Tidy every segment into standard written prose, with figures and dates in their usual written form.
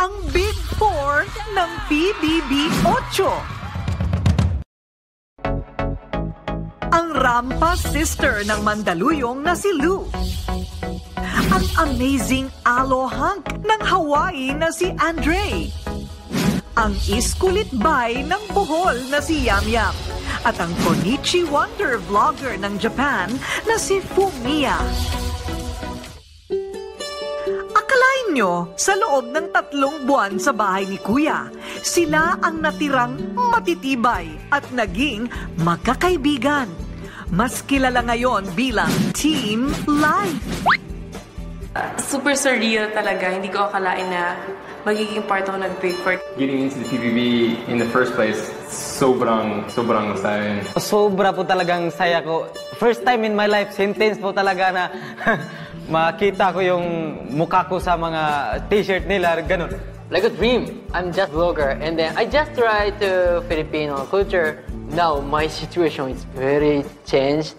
ang Big Four ng PBB 8. Ang Rampa sister ng Mandaluyong na si Lou. Ang amazing alohang ng Hawaii na si Andre. Ang iskulit bay ng Bohol na si Yam Yam. At ang Konichi Wonder vlogger ng Japan na si Fumiya. Akalain nyo, sa loob ng 3 buwan sa bahay ni Kuya, sila ang natirang matitibay at naging magkakaibigan. Mas kilala ngayon bilang Team Life. Super surreal talaga. Hindi ko akalain na magiging part ako ng Big Four. Getting into the PBB in the first place, sobrang saya. Sobra po talagang saya ko. First time in my life, sentence po talaga na makita ko yung mukha ko sa mga t-shirt nila, ganun. Like a dream. I'm just vlogger and then I just try to Filipino culture. Now my situation is very changed.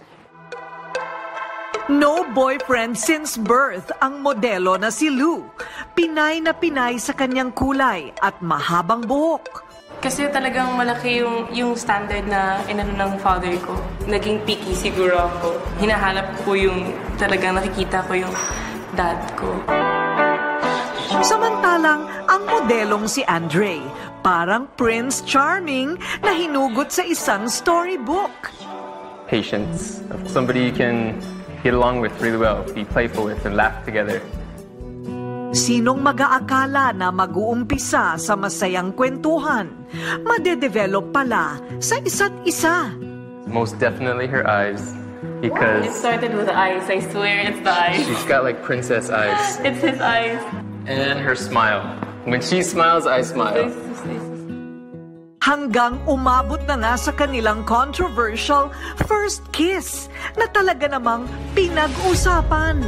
No boyfriend since birth ang modelo na si Lou. Pinay na pinay sa kanyang kulay at mahabang buhok. Kasi talagang malaki yung standard na inano ng father ko. Naging picky siguro ako. Hinahanap ko yung talagang nakikita ko yung dad ko. Samantalang ang modelong si Andre, parang Prince Charming na hinugot sa isang storybook. Patience. Somebody you can get along with really well, be playful with, and laugh together. Sinong mag-aakala na mag-uumpisa sa masayang kwentuhan, madedevelop pala sa isa't isa. Most definitely her eyes, because It started with the eyes. I swear it's the eyes. she's got like princess eyes. It's his eyes. And her smile. When she smiles, I smile. Hanggang umabot na nga sa kanilang controversial first kiss na talaga namang pinag-usapan.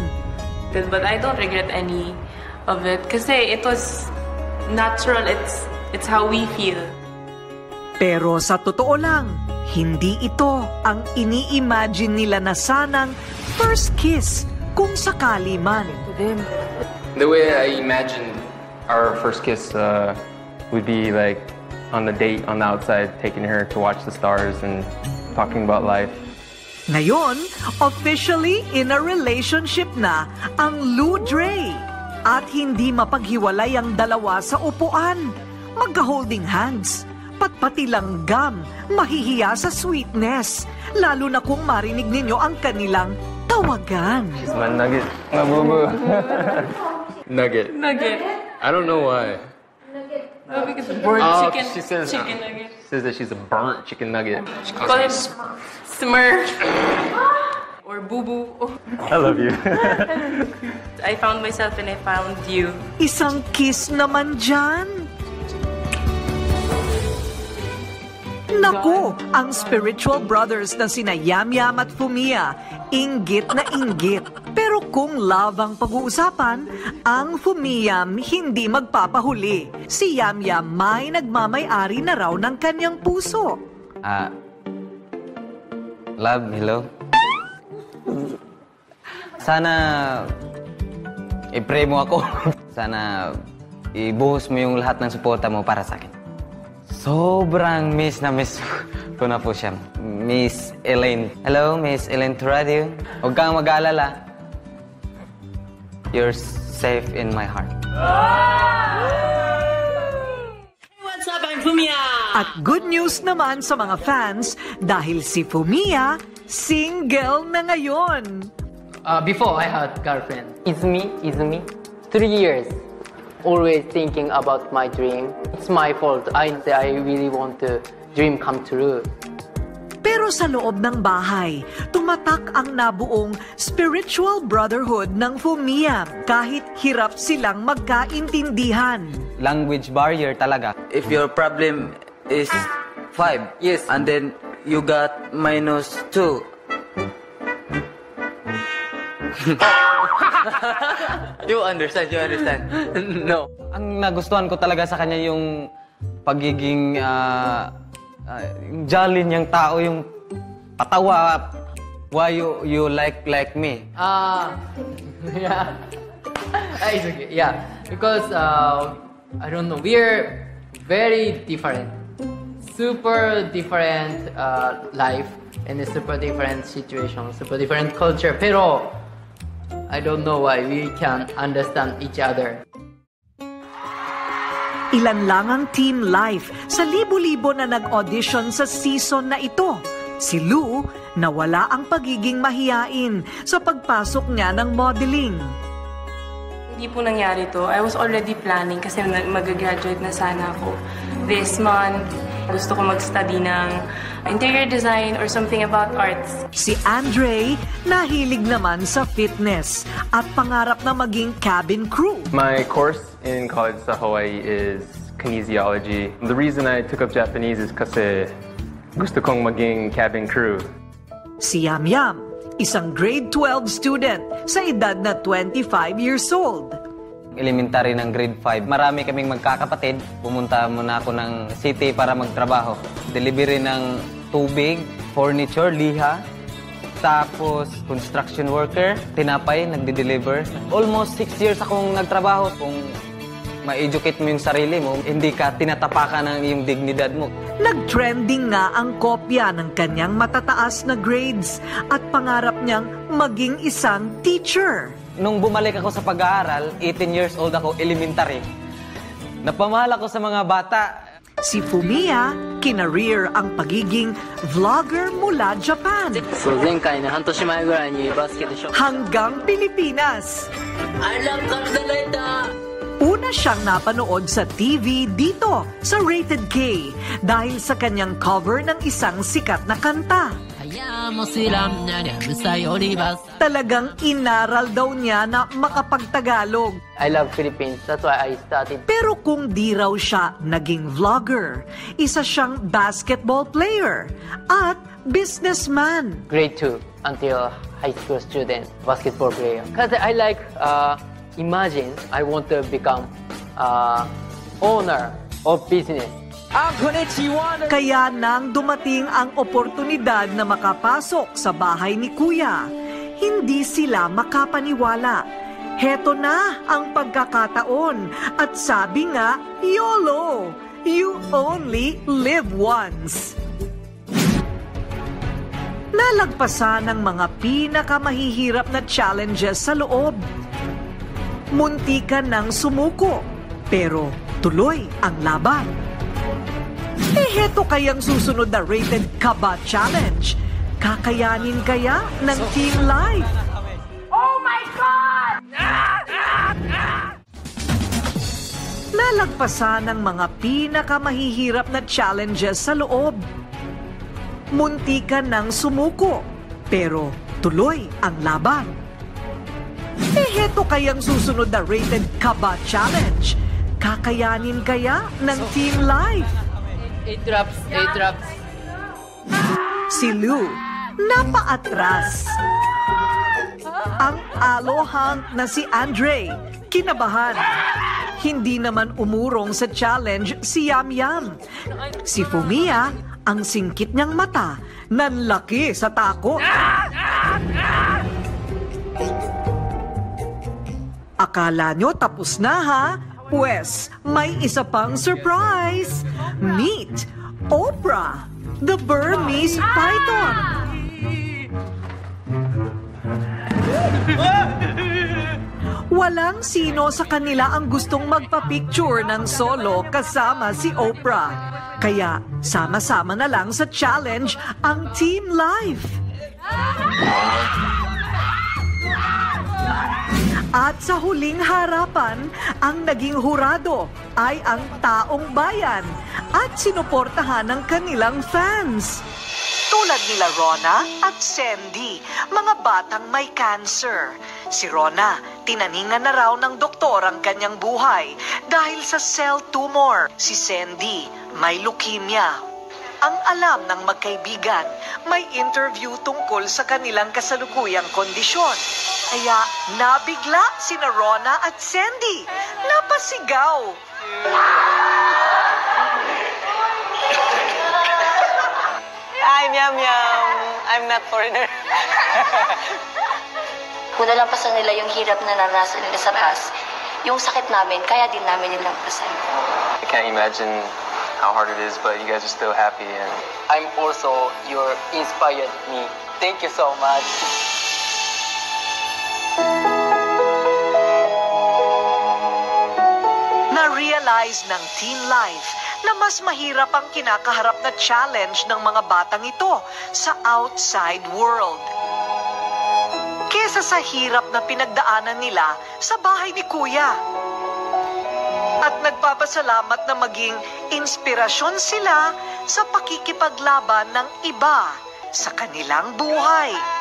But I don't regret any of it kasi it was natural. It's how we feel. Pero sa totoo lang, hindi ito ang ini-imagine nila na sanang first kiss kung sakali man. The way I imagined our first kiss would be like on the date on the outside, taking her to watch the stars and talking about life. Ngayon, officially in a relationship na ang Lou Dre. At hindi mapaghiwalay ang dalawa sa upuan. Magka-holding hands. Pati langgam, mahihiya sa sweetness. Lalo na kung marinig ninyo ang kanilang tawagan. She's my nugget. My boo-boo. Nugget. Nugget. I don't know why. Oh, because burnt chicken. She says, Chicken nugget. says that she's a burnt chicken nugget. She calls Call me it Smurf. Or boo-boo. I love you. I found myself and I found you. Isang kiss naman dyan. Naku, ang spiritual brothers na sina Yam Yam at Fumiya, inggit na inggit. Pero kung love ang pag-uusapan, ang Fumiyam hindi magpapahuli. Si Yam Yam may nagmamay-ari na raw ng kanyang puso. Love, hello? Sana i-pray mo ako. Sana ibuhos mo yung lahat ng suporta mo para sa akin. Sobrang miss ko na po siya. Miss Elaine. Hello, Miss Elaine Turadio. Huwag kang mag-aalala. You're safe in my heart. What's up? I'm Fumiya! At good news naman sa mga fans dahil si Fumiya single na ngayon. Before I had girlfriend. Izumi. 3 years. Always thinking about my dream. It's my fault. I really want to dream come true. Pero sa loob ng bahay, tumatak ang nabuong spiritual brotherhood ng Fumiyam kahit hirap silang magkaintindihan. Language barrier talaga. If your problem is 5, Yes. and then you got -2. You understand? No. Ang nagustuhan ko talaga sa kanya yung pagiging yung jolly niyang tao, yung patawa. Why you like me? Yeah. It's okay. Yeah, because I don't know. We're very different. Super different life and a super different situation, super different culture. Pero I don't know why we can understand each other. Ilan lang ang team life sa libo-libo na nag-audition sa season na ito. Si Lou, nawala ang pagiging mahiyain sa pagpasok niya ng modeling. Hindi po nangyari to. I was already planning kasi mag-graduate na sana ako this month. Gusto ko mag-study ng interior design or something about arts. Si Andre, nahilig naman sa fitness at pangarap na maging cabin crew. My course in college sa Hawaii is kinesiology. The reason I took up Japanese is kasi gusto kong maging cabin crew. Si Yam Yam, isang grade 12 student sa edad na 25 years old. Elementary ng grade 5. Marami kaming magkakapatid. Pumunta muna ako ng city para magtrabaho. Delivery ng tubig, furniture, liha. Tapos, construction worker, tinapay, nagde-deliver. Almost 6 years akong nagtrabaho. Kung ma-educate mo yung sarili mo, hindi ka tinatapakan ng iyong dignidad mo. Nag-trending nga ang kopya ng kanyang matataas na grades at pangarap niyang maging isang teacher. Nung bumalik ako sa pag-aaral, 18 years old ako, elementary. Napamahal ako sa mga bata. Si Fumiya, kinareer ang pagiging vlogger mula Japan hanggang Pilipinas. Una siyang napanood sa TV dito sa Rated K dahil sa kanyang cover ng isang sikat na kanta. Talagang inaral daw niya na makapagtagalog. I love Philippines. That's why I started. Pero kung di raw siya naging vlogger, isa siyang basketball player at businessman. Grade 2 until high school student, basketball player. Because I like, imagine I want to become owner of business. Kaya nang dumating ang oportunidad na makapasok sa bahay ni Kuya, hindi sila makapaniwala. Heto na ang pagkakataon at sabi nga, YOLO! You only live once. Nalagpasan ng mga pinakamahihirap na challenges sa loob. Muntikan ng sumuko, pero tuloy ang laban. Heto kayang susunod na Rated Kaba Challenge. Kakayanin kaya ng Team Life? Oh my God! Nalagpasan ng mga pinakamahihirap na challenges sa loob. Muntikan ng sumuko, pero tuloy ang laban. Heto kayang susunod na Rated Kaba Challenge. Kakayanin kaya ng Team Life? 8 drops. Si Lou, napaatras. Ang alohang na si Andre, kinabahan. Hindi naman umurong sa challenge si Yam Yam. Si Fumiya, ang singkit niyang mata, nanlaki sa takot. Akala nyo tapos na ha? Pwes, may isa pang surprise. Meet Oprah, the Burmese python. Walang sino sa kanila ang gustong magpa-picture ng solo kasama si Oprah. Kaya sama-sama na lang sa challenge ang Team Life. At sa huling harapan, ang naging hurado ay ang taong bayan at sinuportahan ng kanilang fans. Tulad nila Rona at Sandy, mga batang may cancer. Si Rona, tinaningan na raw ng doktor ang kanyang buhay dahil sa cell tumor. Si Sandy, may leukemia. Ang alam ng magkaibigan, may interview tungkol sa kanilang kasalukuyang kondisyon. Kaya nabigla sina Rona at Sandy. Napasigaw. I'm Yam Yam. I'm not foreigner. Kung nalampasan nila yung hirap na naranasan nila sa past, yung sakit namin, kaya din namin nilagpasan. I can't imagine how hard it is, but you guys are still happy. And I'm also, you're inspired me. Thank you so much. Na-realize ng teen life na mas mahirap ang kinakaharap na challenge ng mga batang ito sa outside world. Kesa sa hirap na pinagdaanan nila sa bahay ni Kuya. At nagpapasalamat na maging inspirasyon sila sa pakikipaglaban ng iba sa kanilang buhay.